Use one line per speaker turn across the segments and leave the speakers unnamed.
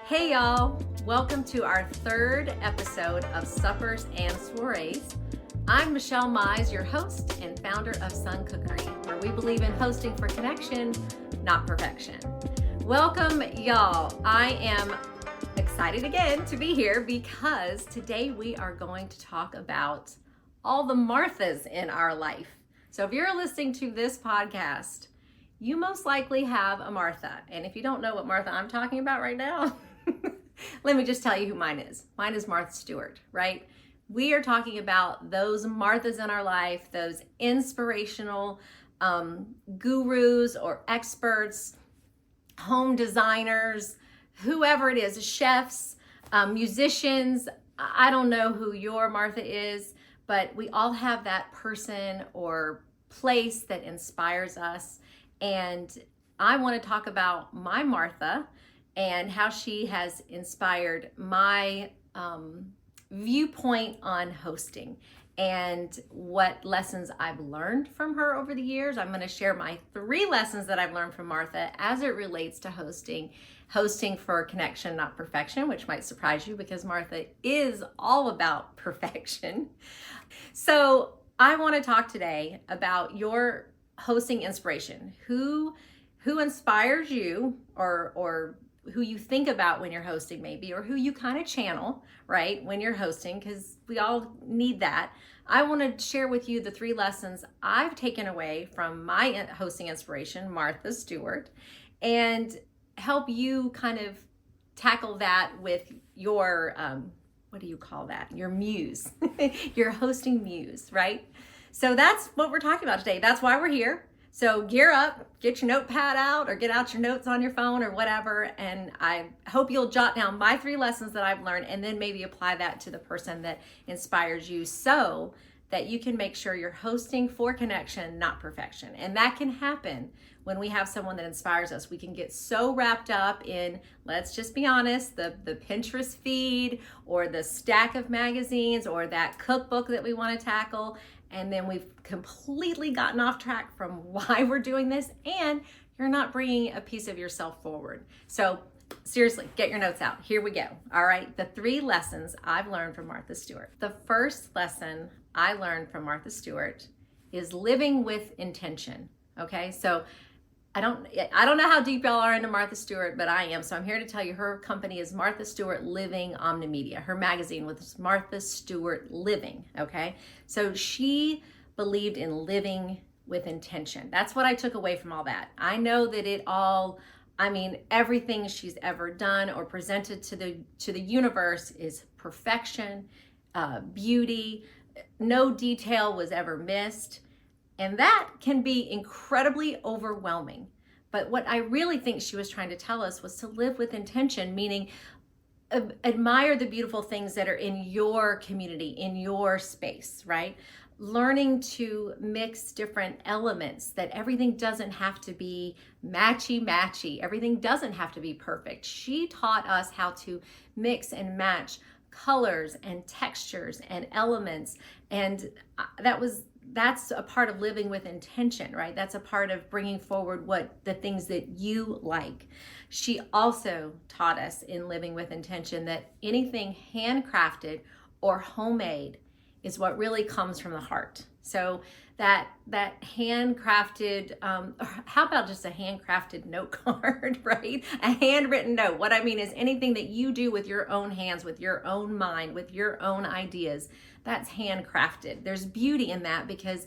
Hey y'all, welcome to our third episode of Suppers and Soirees. I'm Michelle Mize, your host and founder of Sun Cookery, where we believe in hosting for connection, not perfection. Welcome y'all. I am excited again to be here because today we are going to talk about all the Marthas in our life. So if you're listening to this podcast, you most likely have a Martha. And if you don't know what Martha I'm talking about right now, let me just tell you who mine is. Mine is Martha Stewart, right? We are talking about those Marthas in our life, those inspirational gurus or experts, home designers, whoever it is, chefs, musicians. I don't know who your Martha is, but we all have that person or place that inspires us. And I want to talk about my Martha and how she has inspired my viewpoint on hosting and what lessons I've learned from her over the years. I'm going to share my 3 lessons that I've learned from Martha as it relates to hosting for connection, not perfection, which might surprise you because Martha is all about perfection. So I want to talk today about your hosting inspiration. Who inspires you or who you think about when you're hosting maybe, or who you kind of channel, right, when you're hosting, because we all need that. I want to share with you the 3 lessons I've taken away from my hosting inspiration, Martha Stewart, and help you kind of tackle that with your, what do you call that? Your muse, your hosting muse, right? So that's what we're talking about today. That's why we're here. So gear up, get your notepad out or get out your notes on your phone or whatever. And I hope you'll jot down my 3 lessons that I've learned and then maybe apply that to the person that inspires you so that you can make sure you're hosting for connection, not perfection. And that can happen when we have someone that inspires us. We can get so wrapped up in, let's just be honest, the Pinterest feed or the stack of magazines or that cookbook that we want to tackle. And then we've completely gotten off track from why we're doing this, and you're not bringing a piece of yourself forward. So seriously, get your notes out. Here we go. All right, the 3 lessons I've learned from Martha Stewart. The first lesson I learned from Martha Stewart is living with intention. Okay, so I don't know how deep y'all are into Martha Stewart, but I am. So I'm here to tell you her company is Martha Stewart Living Omnimedia. Her magazine was Martha Stewart Living, okay? So she believed in living with intention. That's what I took away from all that. I know that everything she's ever done or presented to the universe is perfection, beauty. No detail was ever missed. And that can be incredibly overwhelming. But what I really think she was trying to tell us was to live with intention, meaning admire the beautiful things that are in your community, in your space, right? Learning to mix different elements, that everything doesn't have to be matchy-matchy. Everything doesn't have to be perfect. She taught us how to mix and match colors and textures and elements. And that's a part of living with intention, right? That's a part of bringing forward the things that you like. She also taught us in living with intention that anything handcrafted or homemade is what really comes from the heart. So that handcrafted, how about just a handcrafted note card, right? A handwritten note. What I mean is anything that you do with your own hands, with your own mind, with your own ideas, that's handcrafted. There's beauty in that because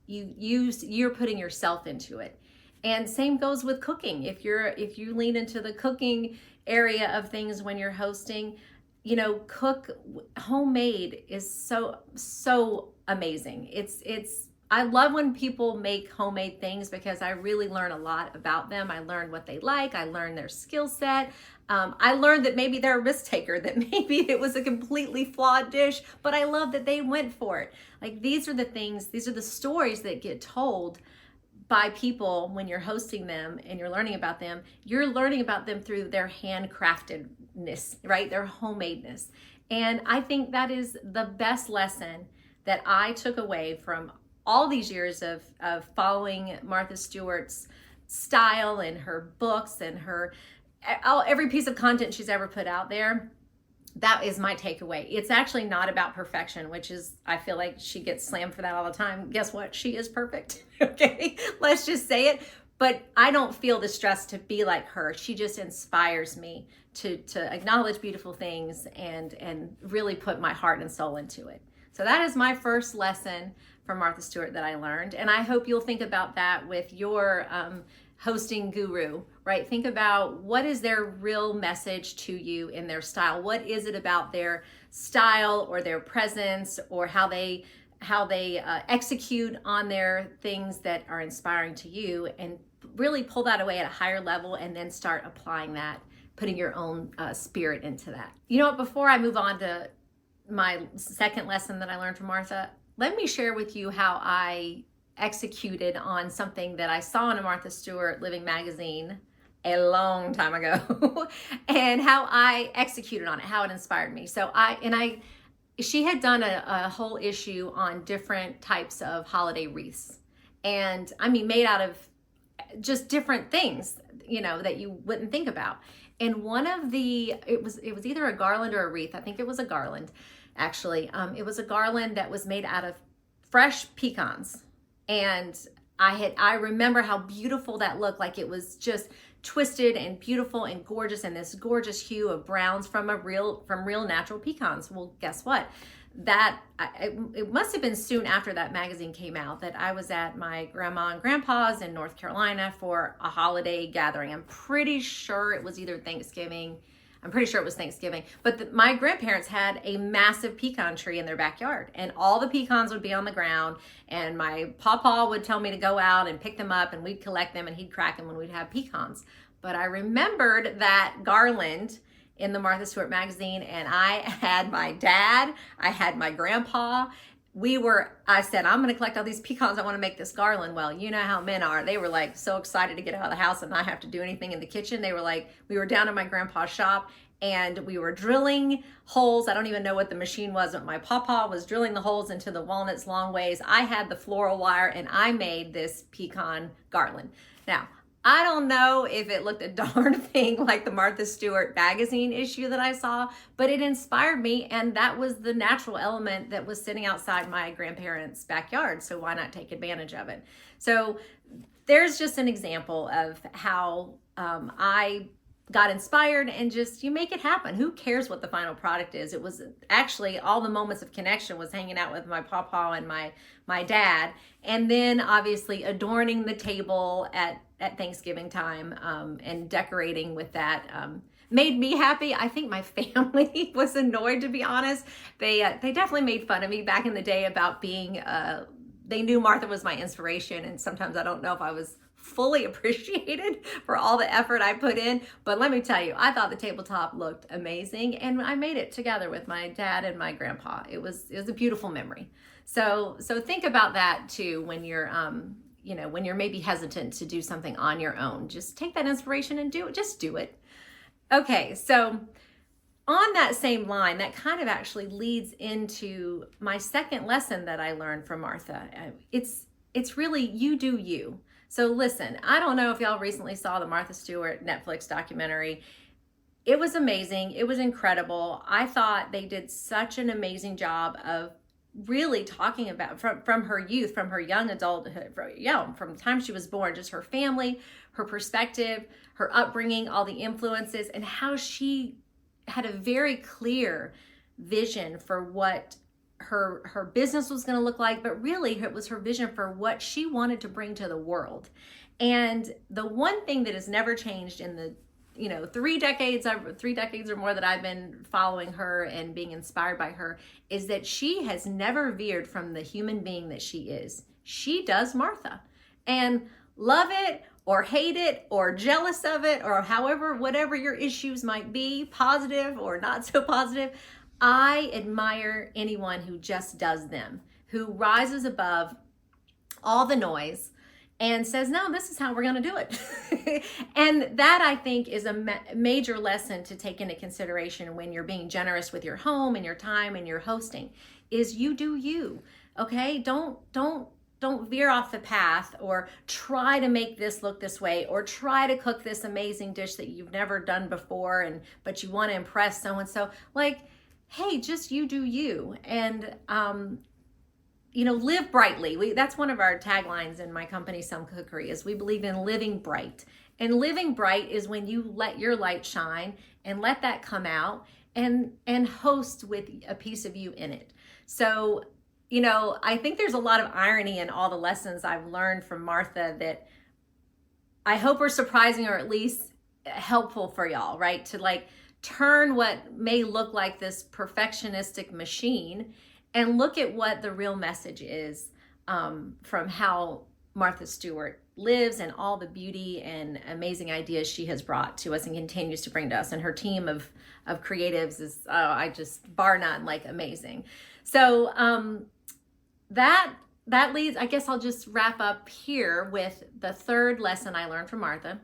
you're putting yourself into it. And same goes with cooking. If you lean into the cooking area of things when you're hosting, cook homemade is so amazing. I love when people make homemade things because I really learn a lot about them. I learn what they like. I learn their skill set. I learned that maybe they're a risk taker, that maybe it was a completely flawed dish, but I love that they went for it. Like these are the stories that get told by people when you're hosting them and you're learning about them. You're learning about them through their handcraftedness, right? Their homemadeness. And I think that is the best lesson that I took away from all these years of following Martha Stewart's style and her books and her every piece of content she's ever put out there, that is my takeaway. It's actually not about perfection, which is, I feel like she gets slammed for that all the time. Guess what? She is perfect. Okay, let's just say it. But I don't feel the stress to be like her. She just inspires me to acknowledge beautiful things and really put my heart and soul into it. So that is my first lesson from Martha Stewart that I learned. And I hope you'll think about that with your hosting guru, right? Think about what is their real message to you in their style. What is it about their style or their presence or how they execute on their things that are inspiring to you, and really pull that away at a higher level and then start applying that, putting your own spirit into that. You know what, before I move on to my second lesson that I learned from Martha, let me share with you how I executed on something that I saw in a Martha Stewart Living magazine a long time ago and how I executed on it, how it inspired me. So she had done a whole issue on different types of holiday wreaths. And I mean, made out of just different things, you know, that you wouldn't think about. And one of it was either a garland or a wreath. I think it was a garland, actually. It was a garland that was made out of fresh pecans. And I remember how beautiful that looked. Like it was just twisted and beautiful and gorgeous, and this gorgeous hue of browns from real natural pecans. Well, guess what? It must have been soon after that magazine came out that I was at my grandma and grandpa's in North Carolina for a holiday gathering. I'm pretty sure it was either Thanksgiving. I'm pretty sure it was Thanksgiving. But my grandparents had a massive pecan tree in their backyard, and all the pecans would be on the ground, and my pawpaw would tell me to go out and pick them up, and we'd collect them, and he'd crack them when we'd have pecans. But I remembered that garland in the Martha Stewart magazine, and I had my dad, I had my grandpa. I said, I'm going to collect all these pecans. I want to make this garland. Well, you know how men are. They were like so excited to get out of the house and not have to do anything in the kitchen. They were like, we were down in my grandpa's shop and we were drilling holes. I don't even know what the machine was, but my pawpaw was drilling the holes into the walnuts long ways. I had the floral wire and I made this pecan garland. Now, I don't know if it looked a darn thing like the Martha Stewart magazine issue that I saw, but it inspired me, and that was the natural element that was sitting outside my grandparents' backyard, so why not take advantage of it? So there's just an example of how I got inspired, and just, you make it happen. Who cares what the final product is? It was actually all the moments of connection was hanging out with my pawpaw and my dad, and then obviously adorning the table at Thanksgiving time and decorating with that made me happy. I think my family was annoyed, to be honest. They definitely made fun of me back in the day about being, they knew Martha was my inspiration, and sometimes I don't know if I was fully appreciated for all the effort I put in. But let me tell you, I thought the tabletop looked amazing, and I made it together with my dad and my grandpa. It was a beautiful memory. So think about that too when you're when you're maybe hesitant to do something on your own. Just take that inspiration and do it. Just do it. Okay, so on that same line, that kind of actually leads into my second lesson that I learned from Martha. It's really you do you. So listen, I don't know if y'all recently saw the Martha Stewart Netflix documentary. It was amazing. It was incredible. I thought they did such an amazing job of really talking about from her youth, from her young adulthood, from the time she was born, just her family, her perspective, her upbringing, all the influences, and how she had a very clear vision for what her business was going to look like, but really it was her vision for what she wanted to bring to the world. And the one thing that has never changed in the 3 decades or more that I've been following her and being inspired by her is that she has never veered from the human being that she is. She does Martha, and love it or hate it or jealous of it or whatever your issues might be, positive or not so positive. I admire anyone who just does them, who rises above all the noise and says, no, this is how we're going to do it. And that, I think, is a major lesson to take into consideration when you're being generous with your home and your time and your hosting, is you do you. Okay? Don't don't veer off the path or try to make this look this way or try to cook this amazing dish that you've never done before but you want to impress so and so. Like, hey, just you do you, and live brightly. That's one of our taglines in my company, Some Cookery, is we believe in living bright. And living bright is when you let your light shine and let that come out and host with a piece of you in it. So, I think there's a lot of irony in all the lessons I've learned from Martha that I hope are surprising or at least helpful for y'all, right? To like turn what may look like this perfectionistic machine and look at what the real message is from how Martha Stewart lives and all the beauty and amazing ideas she has brought to us and continues to bring to us. And her team of creatives is, I just bar none, like amazing. So that leads, I guess I'll just wrap up here with the third lesson I learned from Martha.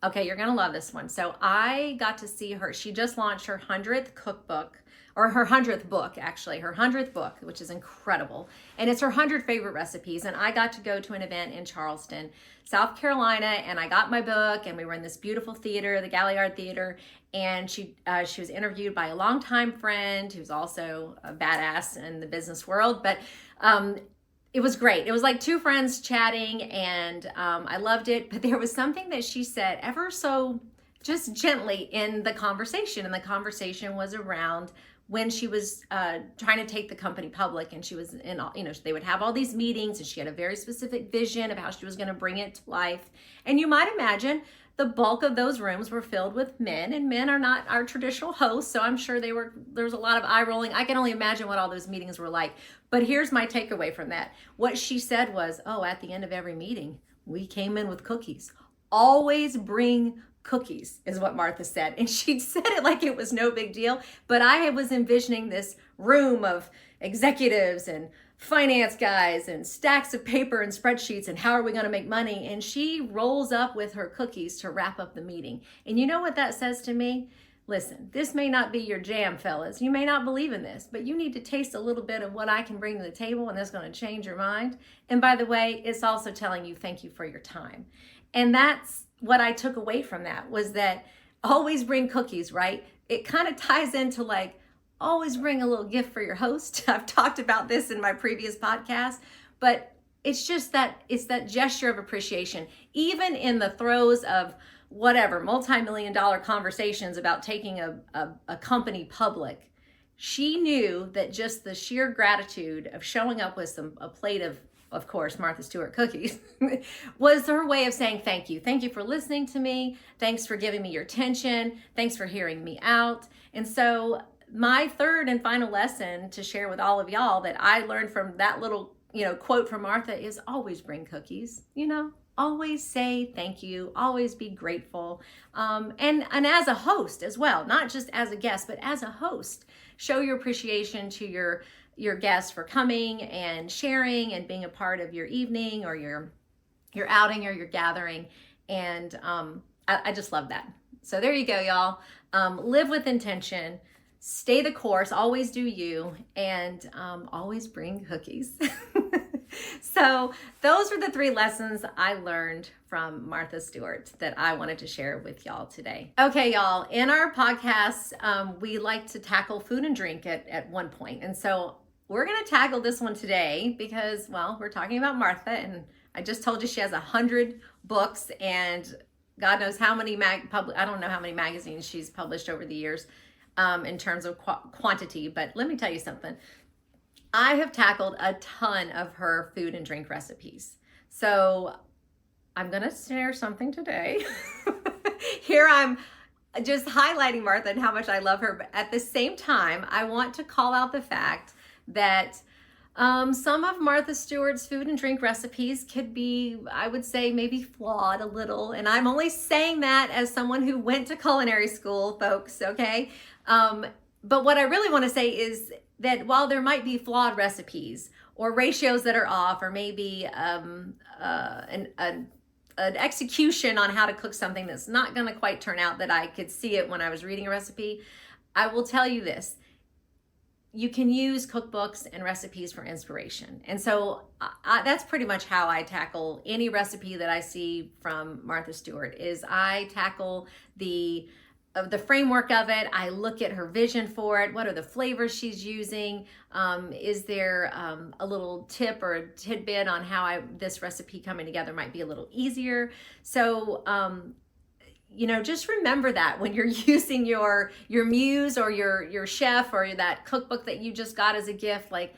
Okay, you're gonna love this one. So I got to see her, she just launched her 100th cookbook, or her 100th book, actually, her 100th book, which is incredible. And it's her 100 favorite recipes. And I got to go to an event in Charleston, South Carolina, and I got my book, and we were in this beautiful theater, the Galliard Theater, and she was interviewed by a longtime friend who's also a badass in the business world. But it was great. It was like two friends chatting, and I loved it. But there was something that she said ever so just gently in the conversation, and the conversation was around when she was trying to take the company public, and she was in, they would have all these meetings, and she had a very specific vision of how she was going to bring it to life. And you might imagine the bulk of those rooms were filled with men, and men are not our traditional hosts. So I'm sure there was a lot of eye rolling. I can only imagine what all those meetings were like. But here's my takeaway from that. What she said was, at the end of every meeting, we came in with cookies. Always bring cookies, is what Martha said. And she said it like it was no big deal. But I was envisioning this room of executives and finance guys and stacks of paper and spreadsheets and how are we going to make money? And she rolls up with her cookies to wrap up the meeting. And you know what that says to me? Listen, this may not be your jam, fellas. You may not believe in this, but you need to taste a little bit of what I can bring to the table, and that's going to change your mind. And by the way, it's also telling you thank you for your time. And that's what I took away from that, was that always bring cookies, right? It kind of ties into like, always bring a little gift for your host. I've talked about this in my previous podcast, but it's just that, it's that gesture of appreciation. Even in the throes of whatever, multi-million-dollar conversations about taking a company public, she knew that just the sheer gratitude of showing up with a plate of course, Martha Stewart cookies, was her way of saying thank you. Thank you for listening to me. Thanks for giving me your attention. Thanks for hearing me out. And so my third and final lesson to share with all of y'all that I learned from that little, quote from Martha is always bring cookies, always say thank you, always be grateful. And as a host as well, not just as a guest, but as a host, show your appreciation to your guests for coming and sharing and being a part of your evening or your outing or your gathering. And I just love that. So there you go, y'all. Live with intention, stay the course, always do you, and always bring cookies. So those are the 3 lessons I learned from Martha Stewart that I wanted to share with y'all today. Okay, y'all, in our podcasts, we like to tackle food and drink at one point. And so we're going to tackle this one today because, we're talking about Martha, and I just told you she has 100 books, and God knows how many I don't know how many magazines she's published over the years in terms of quantity, but let me tell you something. I have tackled a ton of her food and drink recipes. So I'm going to share something today. Here I'm just highlighting Martha and how much I love her. But at the same time, I want to call out the fact that some of Martha Stewart's food and drink recipes could be, I would say, maybe flawed a little. And I'm only saying that as someone who went to culinary school, folks, okay? But what I really want to say is that while there might be flawed recipes or ratios that are off, or maybe an execution on how to cook something that's not going to quite turn out that I could see it when I was reading a recipe, I will tell you this. you can use cookbooks and recipes for inspiration. And so that's pretty much how I tackle any recipe that I see from Martha Stewart. Is I tackle the framework of it. I look at her vision for it. What are the flavors she's using? Is there a little tip or a tidbit on how this recipe coming together might be a little easier? So just remember that when you're using your muse or your chef or that cookbook that you just got as a gift, like,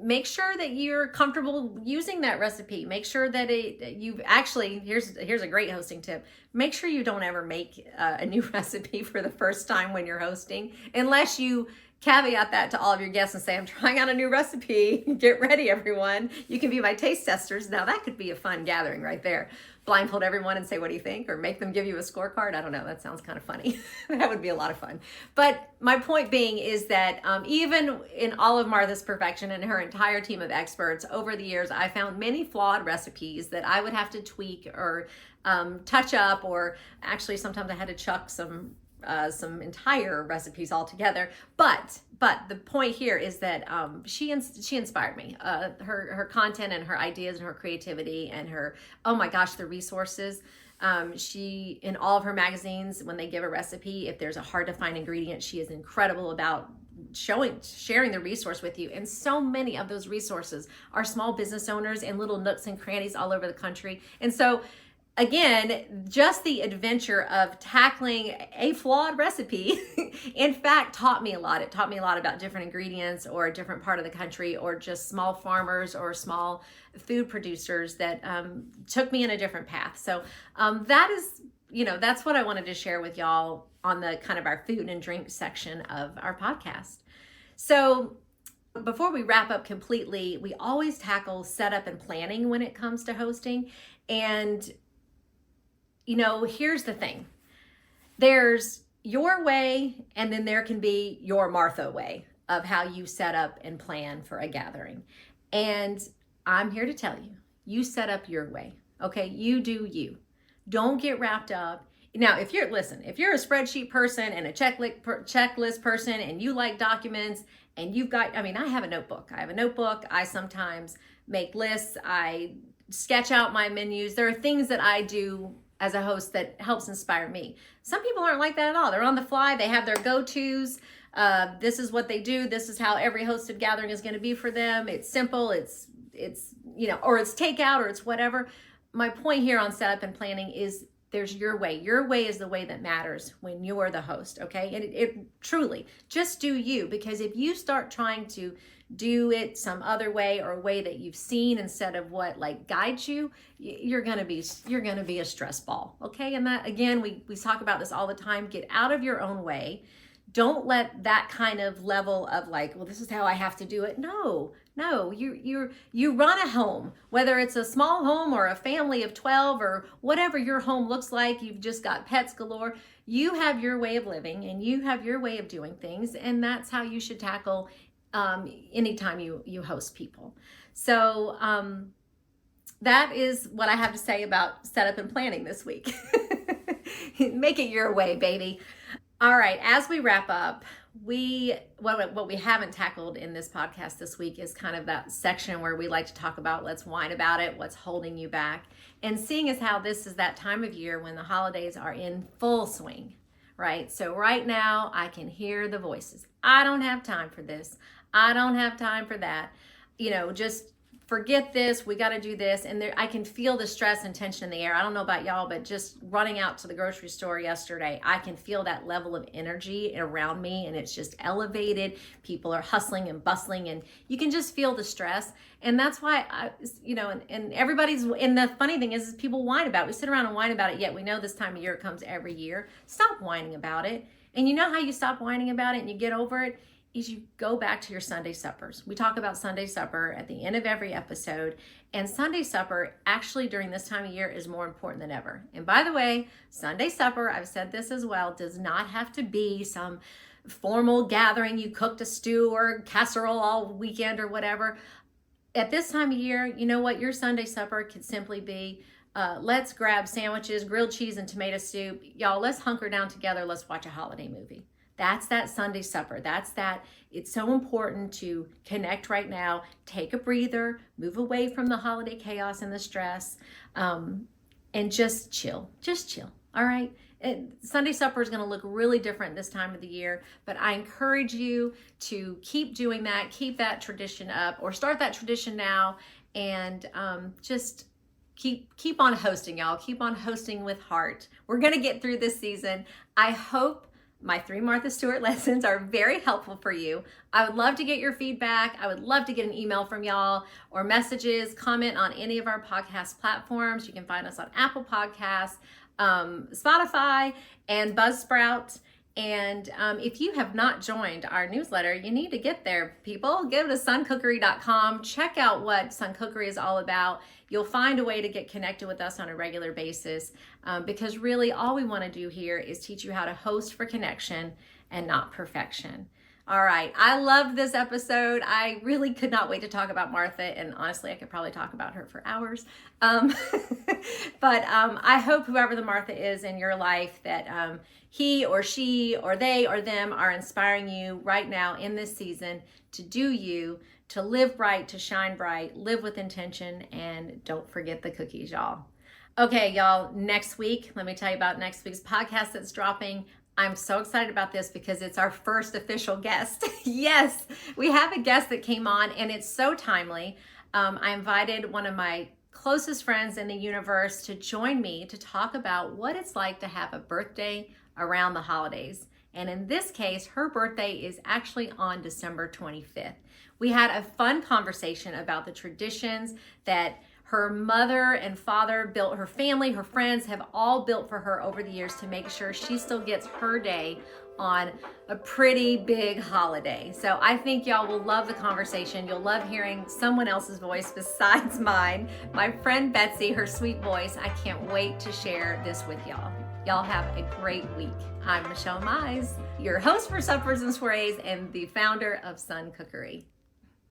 make sure that you're comfortable using that recipe. Make sure that here's a great hosting tip. Make sure you don't ever make a new recipe for the first time when you're hosting, unless you caveat that to all of your guests and say, I'm trying out a new recipe. Get ready, everyone. You can be my taste testers. Now that could be a fun gathering right there. Blindfold everyone and say, what do you think? Or make them give you a scorecard. I don't know. That sounds kind of funny. That would be a lot of fun. But my point being is that even in all of Martha's perfection and her entire team of experts over the years, I found many flawed recipes that I would have to tweak or touch up, or actually sometimes I had to chuck some entire recipes altogether. But the point here is that she inspired me. Her content and her ideas and her creativity and her, oh my gosh, the resources. She, in all of her magazines, when they give a recipe, if there's a hard to find ingredient, she is incredible about sharing the resource with you. And so many of those resources are small business owners in little nooks and crannies all over the country. And so again, just the adventure of tackling a flawed recipe, in fact, taught me a lot. It taught me a lot about different ingredients or a different part of the country, or just small farmers or small food producers that took me in a different path. So that is, that's what I wanted to share with y'all on the kind of our food and drink section of our podcast. So before we wrap up completely, we always tackle setup and planning when it comes to hosting. And here's the thing. There's your way, and then there can be your Martha way of how you set up and plan for a gathering. And I'm here to tell you, you set up your way, okay? You do you. Don't get wrapped up. Now, if you're a spreadsheet person and a checklist person, and you like documents, and I have a notebook. I sometimes make lists. I sketch out my menus. There are things that I do as a host that helps inspire me. Some people aren't like that at all. They're on the fly. They have their go-tos. This is what they do. This is how every hosted gathering is going to be for them. It's simple. It's or it's takeout, or it's whatever. My point here on setup and planning is there's your way. Your way is the way that matters when you're the host, okay? And it truly, just do you, because if you start trying to do it some other way, or a way that you've seen instead of what guides you, you're gonna be a stress ball, okay? And that, again, we talk about this all the time. Get out of your own way. Don't let that kind of level of well, this is how I have to do it. No, you run a home, whether it's a small home or a family of 12 or whatever your home looks like. You've just got pets galore. You have your way of living, and you have your way of doing things, and that's how you should tackle anytime you host people. So that is what I have to say about setup and planning this week. Make it your way, baby. All right, as we wrap up, what we haven't tackled in this podcast this week is kind of that section where we like to talk about, let's whine about it, what's holding you back. And seeing as how this is that time of year when the holidays are in full swing, right? So right now I can hear the voices. I don't have time for this. I don't have time for that. Just forget this. We got to do this. And I can feel the stress and tension in the air. I don't know about y'all, but just running out to the grocery store yesterday, I can feel that level of energy around me, and it's just elevated. People are hustling and bustling, and you can just feel the stress. And that's why and everybody's, and the funny thing is people whine about it. We sit around and whine about it, yet we know this time of year comes every year. Stop whining about it. And you know how you stop whining about it and you get over it? Is you go back to your Sunday suppers. We talk about Sunday supper at the end of every episode, and Sunday supper actually during this time of year is more important than ever. And by the way, Sunday supper, I've said this as well, does not have to be some formal gathering. You cooked a stew or casserole all weekend or whatever. At this time of year, you know what? Your Sunday supper could simply be, let's grab sandwiches, grilled cheese and tomato soup. Y'all, let's hunker down together. Let's watch a holiday movie. That's that Sunday supper. It's so important to connect right now, take a breather, move away from the holiday chaos and the stress, and just chill, all right? Sunday supper is going to look really different this time of the year, but I encourage you to keep doing that, keep that tradition up, or start that tradition now, and just keep on hosting, y'all. Keep on hosting with heart. We're going to get through this season. I hope my 3 Martha Stewart lessons are very helpful for you. I would love to get your feedback. I would love to get an email from y'all or messages, comment on any of our podcast platforms. You can find us on Apple Podcasts, Spotify, and Buzzsprout. And if you have not joined our newsletter, you need to get there, people. Go to suncookery.com. Check out what Sun Cookery is all about. You'll find a way to get connected with us on a regular basis, because really all we want to do here is teach you how to host for connection and not perfection. All right, I loved this episode. I really could not wait to talk about Martha, and honestly, I could probably talk about her for hours. But I hope whoever the Martha is in your life, that he or she or they or them are inspiring you right now in this season to do you, to live bright, to shine bright, live with intention, and don't forget the cookies, y'all. Okay, y'all, next week, let me tell you about next week's podcast that's dropping. I'm so excited about this because it's our first official guest. Yes, we have a guest that came on, and it's so timely. I invited one of my closest friends in the universe to join me to talk about what it's like to have a birthday around the holidays. And in this case, her birthday is actually on December 25th. We had a fun conversation about the traditions that her mother and father built, her family, her friends have all built for her over the years to make sure she still gets her day on a pretty big holiday. So I think y'all will love the conversation. You'll love hearing someone else's voice besides mine. My friend Betsy, her sweet voice. I can't wait to share this with y'all. Y'all have a great week. I'm Michelle Mize, your host for Suppers and Soirees and the founder of Sun Cookery.